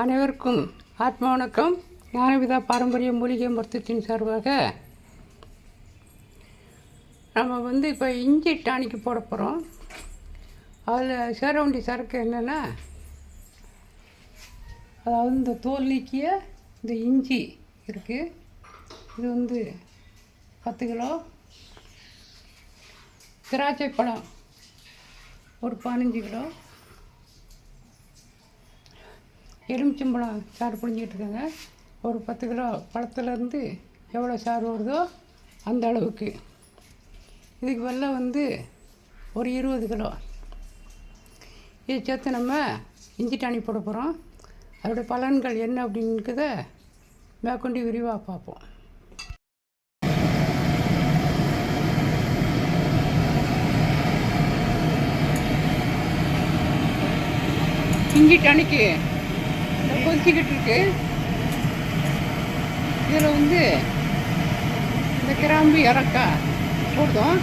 அனைவருக்கும் ஆத்ம வணக்கம். ஞானவிதா பாரம்பரிய மூலிகை மருத்துவத்தின் சார்பாக நம்ம இப்போ இஞ்சி டானிக்கு போட போகிறோம். அதில் சேர வேண்டிய சரக்கு என்னென்னா, அதாவது இந்த தோல் நீக்கிய இந்த இஞ்சி இருக்குது. இது 10 கிலோ. திராட்சை பழம் ஒரு 15 கிலோ. எலுமிச்சம்பழம் சாறு புழிஞ்சிக்கிட்டுருக்கேங்க. ஒரு 10 கிலோ பழத்துலேருந்து எவ்வளோ சாறு வருதோ அந்த அளவுக்கு. இதுக்கு வெல்லம் ஒரு 20 கிலோ. இதை சேர்த்து நம்ம இஞ்சி டானி போட போகிறோம். அதோடய பலன்கள் என்ன அப்படிங்கிறத மேற்கொண்டு விரிவாக பார்ப்போம். இஞ்சி டானிக்கு கொதிச்சிக்கிட்டு இருக்கு. இதில் இந்த கிராம்பு ஏலக்காய் போடுறோம்.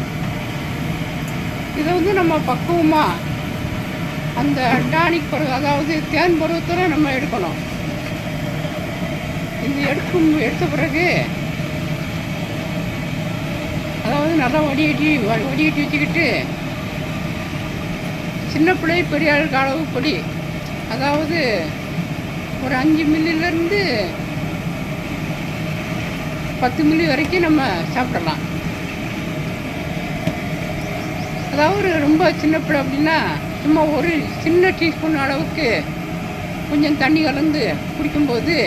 இதை நம்ம பக்குவமாக அந்த டானிக் பருவம், அதாவது தேன் பருவத்தில் நம்ம எடுக்கணும். இது எடுத்த பிறகு அதாவது நல்லா வடிகட்டி வச்சுக்கிட்டு, சின்ன பிள்ளை பெரிய ஆளுக்கு அளவு பொடி, அதாவது ஒரு 5 மில்லிலேருந்து 10 மில்லி வரைக்கும் நம்ம சாப்பிடலாம். அதாவது ரொம்ப சின்ன பிள்ளை அப்படின்னா சும்மா ஒரு சின்ன டீஸ்பூன் அளவுக்கு கொஞ்சம் தண்ணி கலந்து குடிக்கும்போது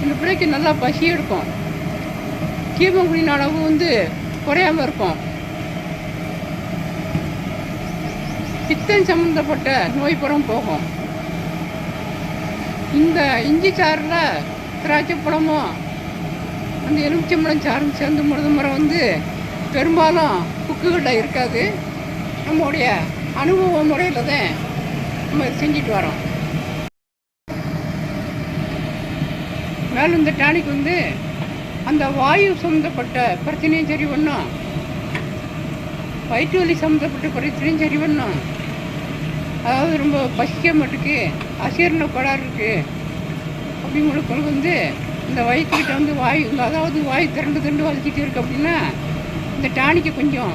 இந்த பிள்ளைக்கு நல்லா பசி எடுக்கும். ஹீமோகுளோபின் அளவு குறையாமல் இருக்கும். பித்தம் சம்மந்தப்பட்ட நோய் புறம் போகும். இந்த இஞ்சி சாறில் திராட்சை பழமும் அந்த எலுமிச்சம்பழம் சாரும் சேர்ந்து மரம் பெரும்பாலும் புக்குகளில் இருக்காது. நம்முடைய அனுபவ முறையில் தான் நம்ம செஞ்சுட்டு வரோம். மேலும் இந்த டானிக் அந்த வாயு சம்மந்தப்பட்ட பிரச்சனையும் சரி பண்ணும், வயிற்று வலி சம்மந்தப்பட்ட பிரச்சனையும் சரி பண்ணும். அதாவது ரொம்ப பசிக்க மாட்டுக்கு, அசீரண கோளாறு இருக்குது அப்படிங்களுக்கு இந்த வயிற்றுக்கிட்ட வாயு, அதாவது வாயு திரண்டு வலிச்சிட்டு இருக்கு அப்படின்னா இந்த டானிக்கு கொஞ்சம்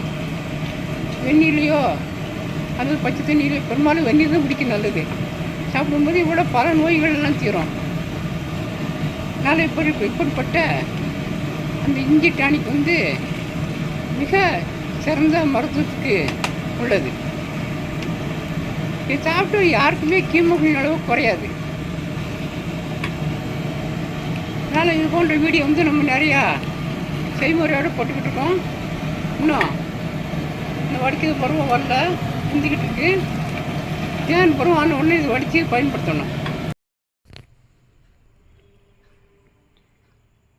வெந்நீர்லையோ அல்லது பச்சை தண்ணீரையோ, பெரும்பாலும் வெந்நீர் தான் குடிக்க நல்லது. சாப்பிடும்போது இவ்வளோ பல நோய்கள் எல்லாம் தீரும். அதனால் இப்படிப்பட்ட அந்த இஞ்சி டானிக் மிக சிறந்த மருத்துவத்துக்கு உள்ளது. இது சாப்பிட்டு யாருக்குமே ஹீமோகுளோபின் அளவு குறையாது. அதனால் இது போன்ற வீடியோ நம்ம நிறையா செய்முறையோடு போட்டுக்கிட்டு இருக்கோம். இன்னும் இந்த வடிக்கிறது பருவம் வரல, இருந்துக்கிட்டு இருக்கு. தேன் பருவம் ஆன உடனே இது வடித்து பயன்படுத்தணும்.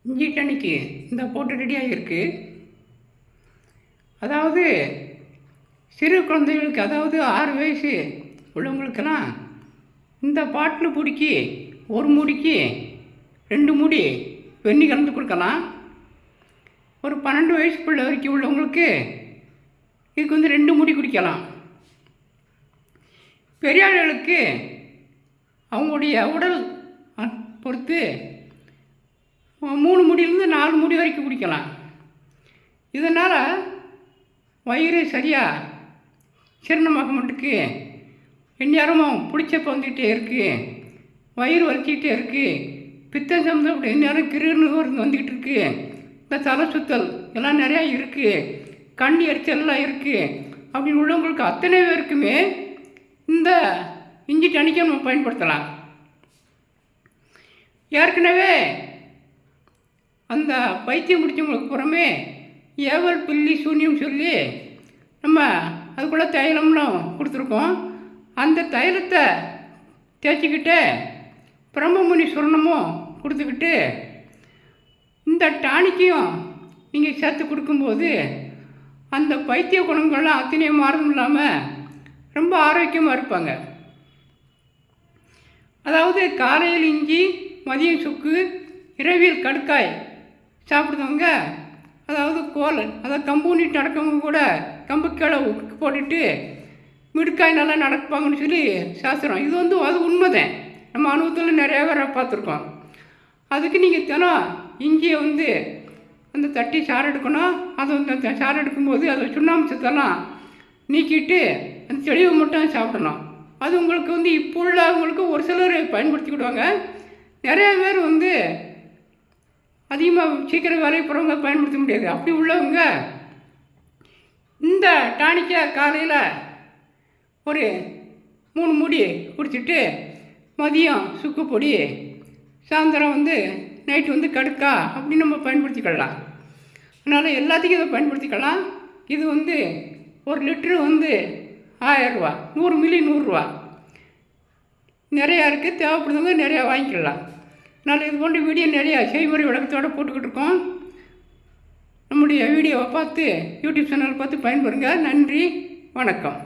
இஞ்சி டானிக்கு இந்த போட்டு ரெடியாக இருக்குது. அதாவது சிறு குழந்தைகளுக்கு, அதாவது 6 வயசு உள்ளவங்களுக்கெல்லாம் இந்த பாட்டில் பிடிக்கி 1 மூடிக்கு 2 மூடி வெந்நி கலந்து கொடுக்கலாம். ஒரு 12 வயசுக்குள்ள வரைக்கும் உள்ளவங்களுக்கு இதுக்கு 2 மூடி குடிக்கலாம். பெரிய ஆளுகளுக்கு அவங்களுடைய உடல் பொறுத்து 3 மூடியிலேருந்து 4 மூடி வரைக்கும் குடிக்கலாம். இதனால் வயிறு சரியாக ஜீரணமாக மட்டுக்கு எந்நேரமும் பிடிச்சப்ப வந்துக்கிட்டே இருக்குது, வயிறு வலிச்சிக்கிட்டே இருக்குது, பித்தம் சம்மந்தப்பட்ட எந்நேரம் கிருன்னு வந்துக்கிட்டு இருக்குது, இந்த தலை சுத்தல் எல்லாம் நிறையா இருக்குது, கண் எரிச்சல்லாம் இருக்குது அப்படின்னு உள்ளவங்களுக்கு அத்தனை பேருக்குமே இந்த இஞ்சி டானிக்கை நம்ம பயன்படுத்தலாம். ஏற்கனவே அந்த பைத்தியம் முடித்தவங்களுக்கு புறமே ஏவல் பில்லி சூன்யம் சொல்லி நம்ம அதுக்குள்ளே தைலம்லாம் கொடுத்துருக்கோம். அந்த தைலத்தை தேய்ச்சிக்கிட்டு பிரம்மமுனி சொர்ணமும் கொடுத்துக்கிட்டு இந்த டானிக்கையும் நீங்கள் சேர்த்து கொடுக்கும்போது அந்த பைத்திய குணங்கள்லாம் அத்தனையும் மாறும் இல்லாமல் ரொம்ப ஆரோக்கியமாக இருப்பாங்க. அதாவது காலையில் இஞ்சி, மதியம் சுக்கு, இரவில் கடுக்காய் சாப்பிடுறவங்க, அதாவது கோலன், அதாவது கம்பு நீட்டு நடக்கவங்க கூட கம்பு கீழே போட்டுட்டு மிடுக்காய் நல்லா நடப்பாங்கன்னு சொல்லி சாஸ்திரம். இது அது உண்மைதான். நம்ம அனுபவத்தில் நிறையா பேரை பார்த்துருக்கோம். அதுக்கு நீங்கள் தினம் இங்கேயே வந்து அந்த தட்டி சாறு எடுக்கணும். அது அந்த சாறு எடுக்கும்போது அதில் சுண்ணாம்பு சத்தெல்லாம் நீக்கிட்டு அந்த தெளிவை மட்டும் சாப்பிடணும். அது உங்களுக்கு வந்து இப்போ உள்ளவங்களுக்கு ஒரு சிலர் பயன்படுத்திக்கிடுவாங்க. நிறையா பேர் வந்து அதிகமாக சீக்கிரம் வேலைக்கு போகிறவங்க பயன்படுத்த முடியாது. அப்படி உள்ளவங்க இந்த டானிக்கை காலையில் ஒரு 3 மூடி குடிச்சிட்டு மதியம் சுக்கு பொடி, சாயந்தரம் வந்து நைட்டு வந்து கடுக்கா அப்படி நம்ம பயன்படுத்திக்கலாம். அதனால் எல்லாத்துக்கும் இதை பயன்படுத்திக்கலாம். இது வந்து 1 லிட்ரு வந்து 1000 ரூபா, 100 மில்லி 100 ரூபா. நிறையா இருக்குது, தேவைப்படுறவங்க நிறையா வாங்கிக்கலாம். அதனால் இது போன்ற வீடியோ நிறையா செய்முறை விளக்கத்தோடு போட்டுக்கிட்டு இருக்கோம். நம்முடைய வீடியோவை பார்த்து யூடியூப் சேனல் பார்த்து பயன்பெறுங்க. நன்றி, வணக்கம்.